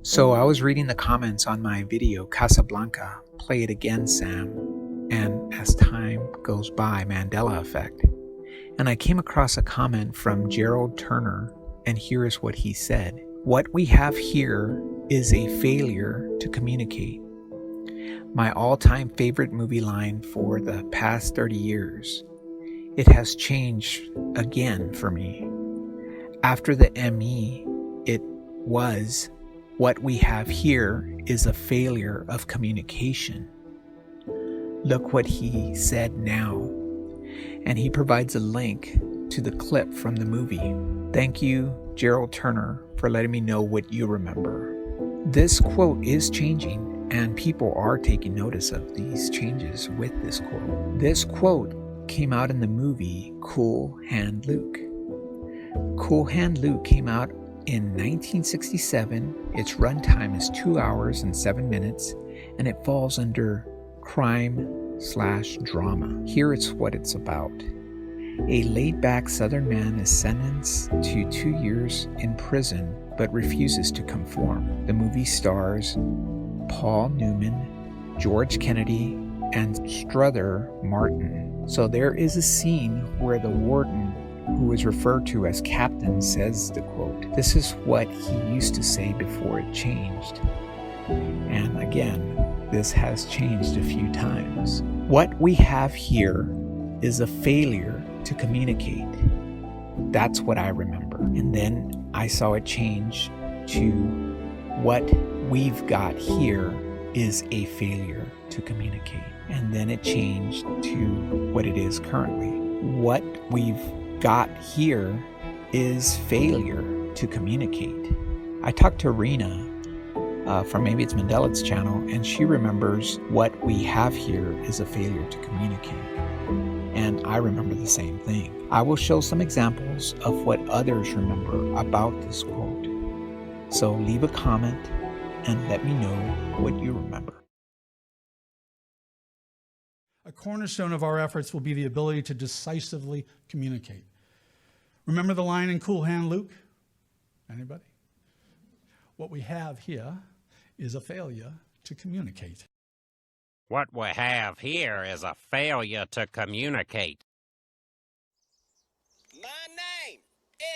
So I was reading the comments on my video, Casablanca, Play It Again, Sam, and as time goes by, Mandela effect. And I came across a comment from Gerald Turner, and here is what he said. What we have here is a failure to communicate. My all-time favorite movie line for the past 30 years. It has changed again for me. After the ME, it was, what we have here is a failure of communication. Look what he said now. And he provides a link to the clip from the movie. Thank you, Gerald Turner, for letting me know what you remember. This quote is changing, and people are taking notice of these changes with this quote. This quote came out in the movie Cool Hand Luke. Cool Hand Luke came out in 1967. Its runtime is 2 hours and 7 minutes, and it falls under crime/drama. Here it's what it's about. A laid-back Southern man is sentenced to 2 years in prison but refuses to conform. The movie stars Paul Newman, George Kennedy, and Strother Martin. So there is a scene where the warden, who is referred to as Captain, says the quote. This is what he used to say before it changed. And again, this has changed a few times. What we have here is a failure to communicate. That's what I remember. And then I saw it change to what we've got here is a failure to communicate. And then it changed to what it is currently. What we've got here is failure to communicate. I talked to Rena from maybe it's Mandela's channel, and she remembers what we have here is a failure to communicate. And I remember the same thing. I will show some examples of what others remember about this quote. So leave a comment and let me know what you remember. A cornerstone of our efforts will be the ability to decisively communicate. Remember the line in Cool Hand Luke? Anybody? What we have here is a failure to communicate. What we have here is a failure to communicate. My name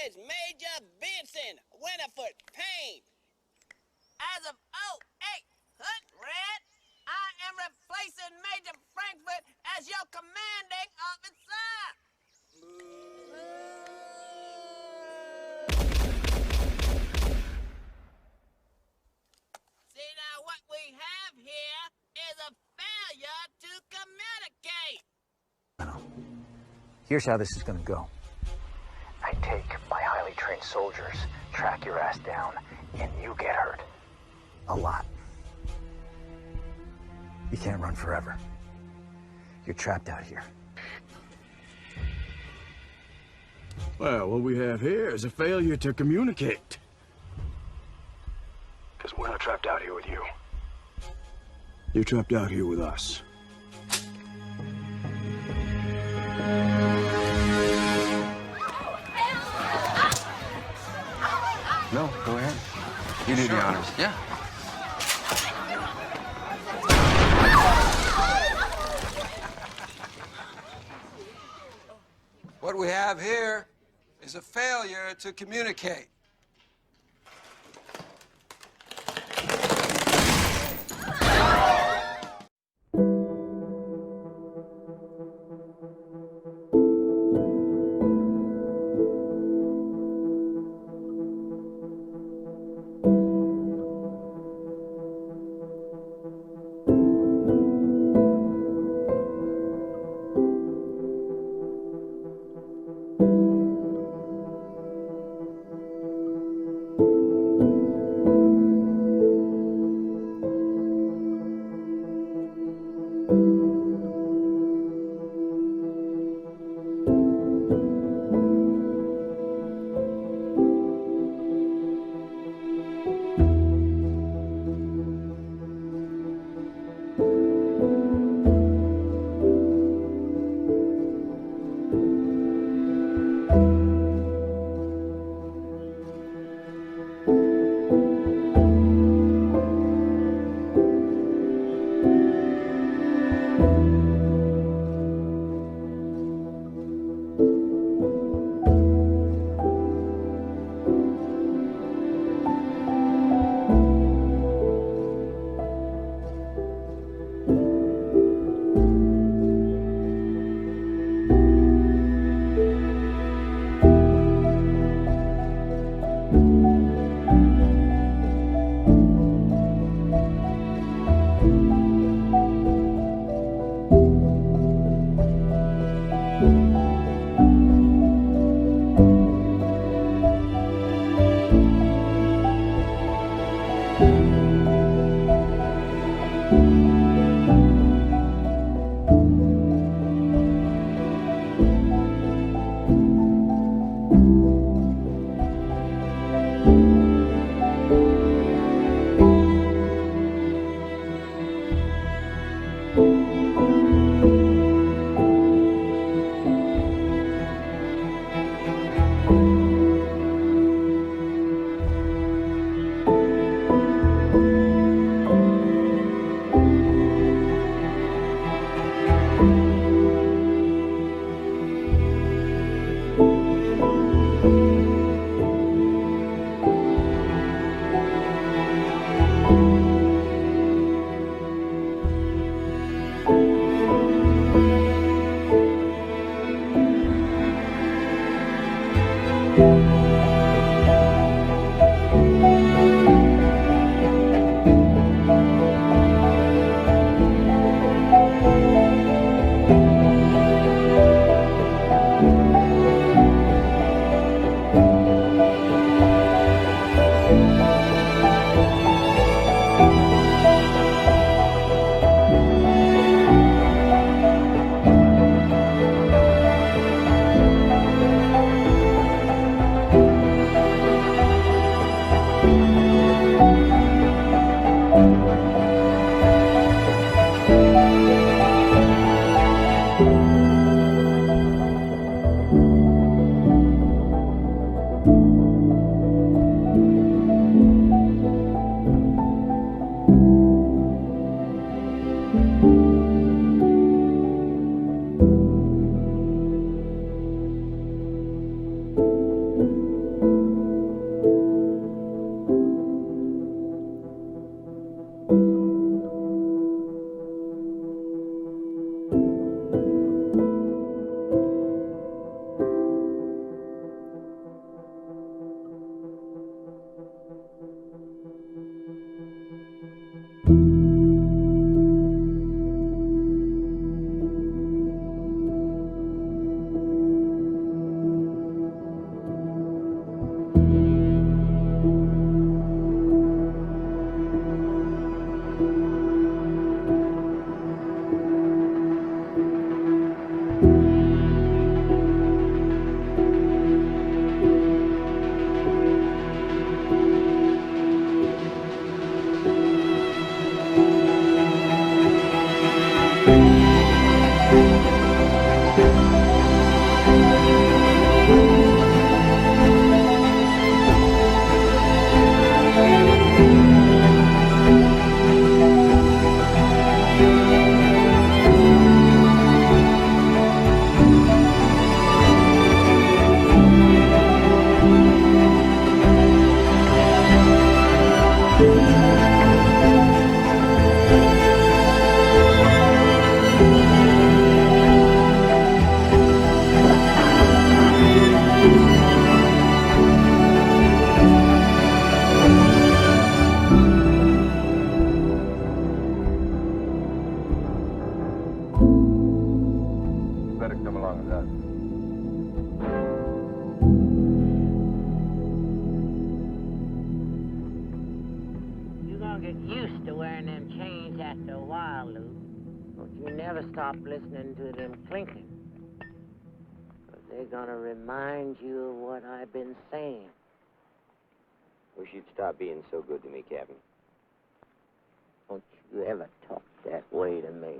is Major Benson Winterfoot Payne. As of 0800, I am replacing Major Frankfurt as your commanding officer. See, now what we have here is a failure to communicate. Here's how this is gonna go. I take my highly trained soldiers, track your ass down, and you get hurt. A lot. You can't run forever. You're trapped out here. Well, what we have here is a failure to communicate. Because we're not trapped out here with you. You're trapped out here with us. No, go ahead. You do the honors. Yeah. What we have here is a failure to communicate. You'll get used to wearing them chains after a while, Luke. But you never stop listening to them clinking. Because they're gonna remind you of what I've been saying. Wish you'd stop being so good to me, Captain. Don't you ever talk that way to me.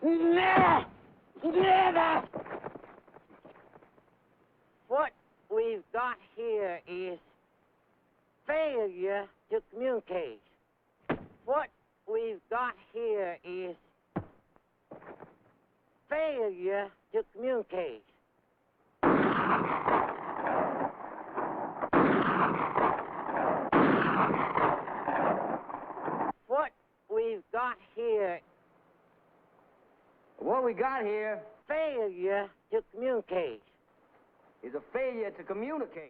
Never! Never! What we've got here is failure to communicate. What we've got here is failure to communicate. What we've got here... What we got here failure to communicate. is a failure to communicate.